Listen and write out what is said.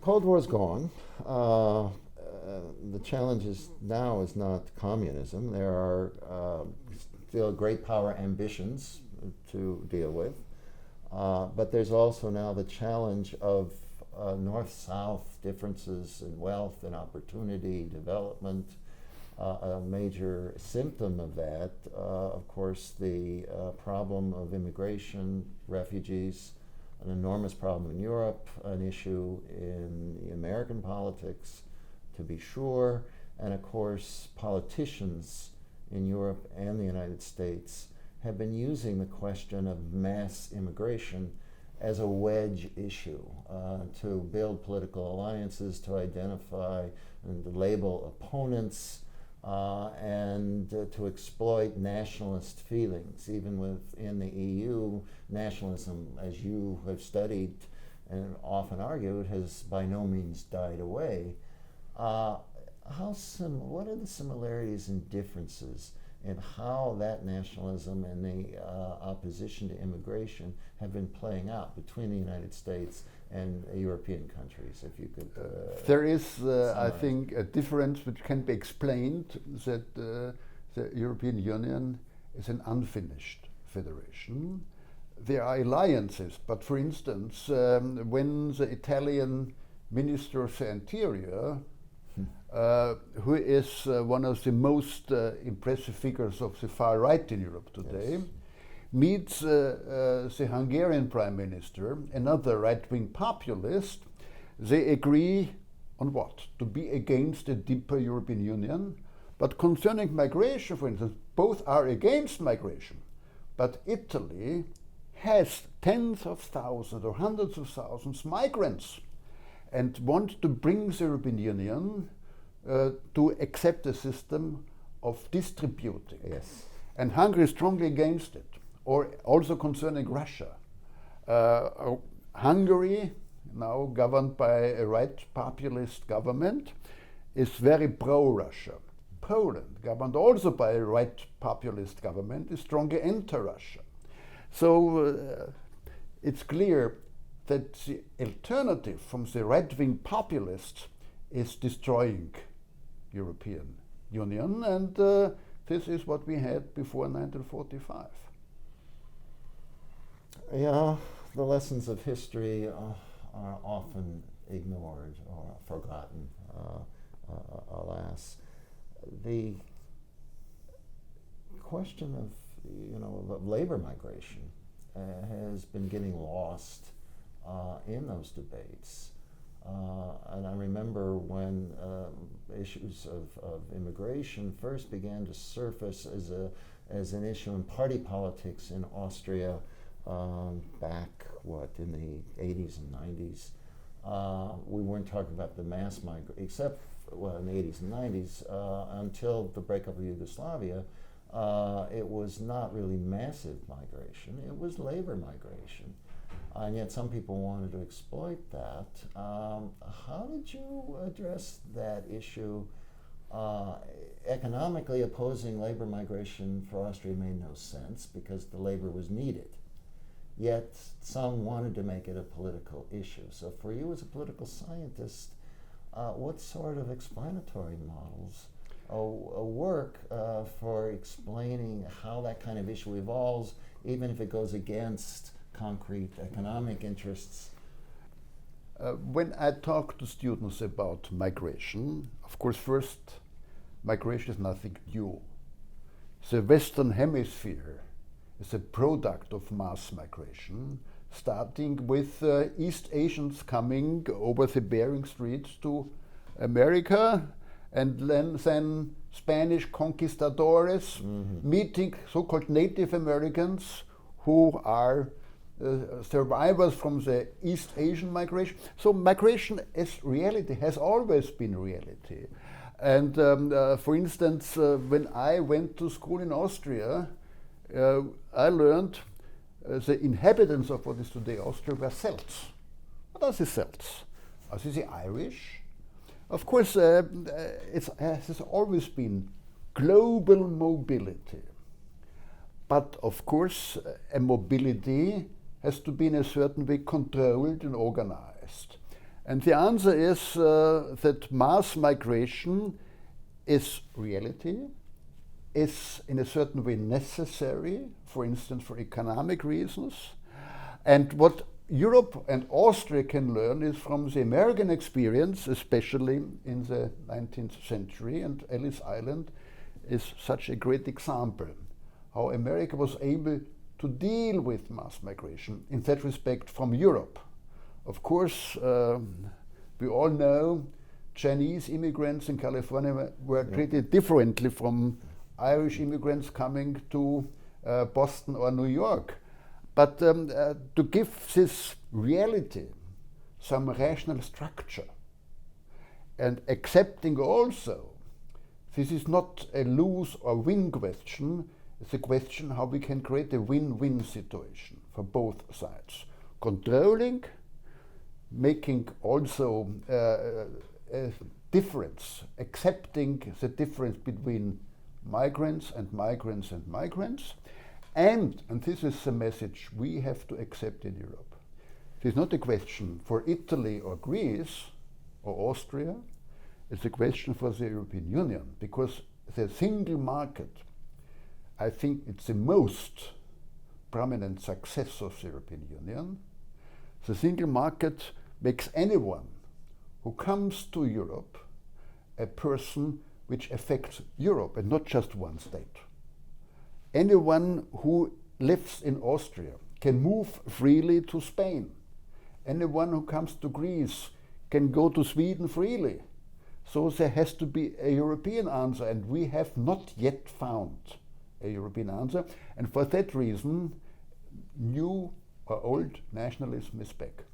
Cold War is gone. The challenge now is not communism. There are still great power ambitions to deal with, but there's also now the challenge of north-south differences in wealth and opportunity, development. A major symptom of that, of course, the problem of immigration, refugees, an enormous problem in Europe, an issue in the American politics, to be sure, and of course, politicians in Europe and the United States have been using the question of mass immigration as a wedge issue to build political alliances, to identify and to label opponents, and to exploit nationalist feelings. Even within the EU, nationalism, as you have studied and often argued, has by no means died away. What are the similarities and differences in how that nationalism and the opposition to immigration have been playing out between the United States and European countries, if you could? There is, I think, a difference which can be explained that the European Union is an unfinished federation. There are alliances, but for instance, when the Italian Minister of the Interior, who is one of the most impressive figures of the far right in Europe today, yes, meets the Hungarian Prime Minister, another right-wing populist, they agree on what? To be against a deeper European Union. But concerning migration, for instance, both are against migration. But Italy has tens of thousands or hundreds of thousands migrants and want to bring the European Union to accept a system of distributing. Yes. And Hungary is strongly against it. Or also concerning Russia. Hungary, now governed by a right populist government, is very pro-Russia. Poland, governed also by a right populist government, is strongly anti-Russia. So it's clear that the alternative from the right-wing populists is destroying European Union, and this is what we had before 1945. Yeah, the lessons of history are often ignored or forgotten, alas. The question of labor migration has been getting lost in those debates. And I remember when issues of immigration first began to surface as an issue in party politics in Austria back, in the 80s and 90s. We weren't talking about the mass migration, except in the 80s and 90s, until the breakup of Yugoslavia. It was not really massive migration, it was labor migration. And yet some people wanted to exploit that. How did you address that issue? Economically, opposing labor migration for Austria made no sense because the labor was needed. Yet some wanted to make it a political issue. So for you as a political scientist, what sort of explanatory models work for explaining how that kind of issue evolves, even if it goes against concrete economic interests? When I talk to students about migration, of course, first, migration is nothing new. The Western Hemisphere is a product of mass migration, starting with East Asians coming over the Bering Straits to America, and then Spanish conquistadores meeting so-called Native Americans who are survivors from the East Asian migration. So migration as reality has always been reality. And for instance, when I went to school in Austria, I learned the inhabitants of what is today Austria were Celts. What are the Celts? Are they the Irish? Of course, it has always been global mobility. But of course, a mobility has to be in a certain way controlled and organized. And the answer is that mass migration is reality, is in a certain way necessary, for instance, for economic reasons. And what Europe and Austria can learn is from the American experience, especially in the 19th century, and Ellis Island is such a great example, how America was able to deal with mass migration in that respect from Europe. Of course, we all know Chinese immigrants in California were treated differently from Irish immigrants coming to Boston or New York. But to give this reality some rational structure and accepting also this is not a lose or win question, it's a question how we can create a win-win situation for both sides. Controlling, making also a difference, accepting the difference between migrants and migrants and migrants, and this is the message we have to accept in Europe. It is not a question for Italy or Greece or Austria, it's a question for the European Union, because the single market, I think it's the most prominent success of the European Union. The single market makes anyone who comes to Europe a person which affects Europe and not just one state. Anyone who lives in Austria can move freely to Spain. Anyone who comes to Greece can go to Sweden freely. So there has to be a European answer, and we have not yet found a European answer. And for that reason, new or old nationalism is back.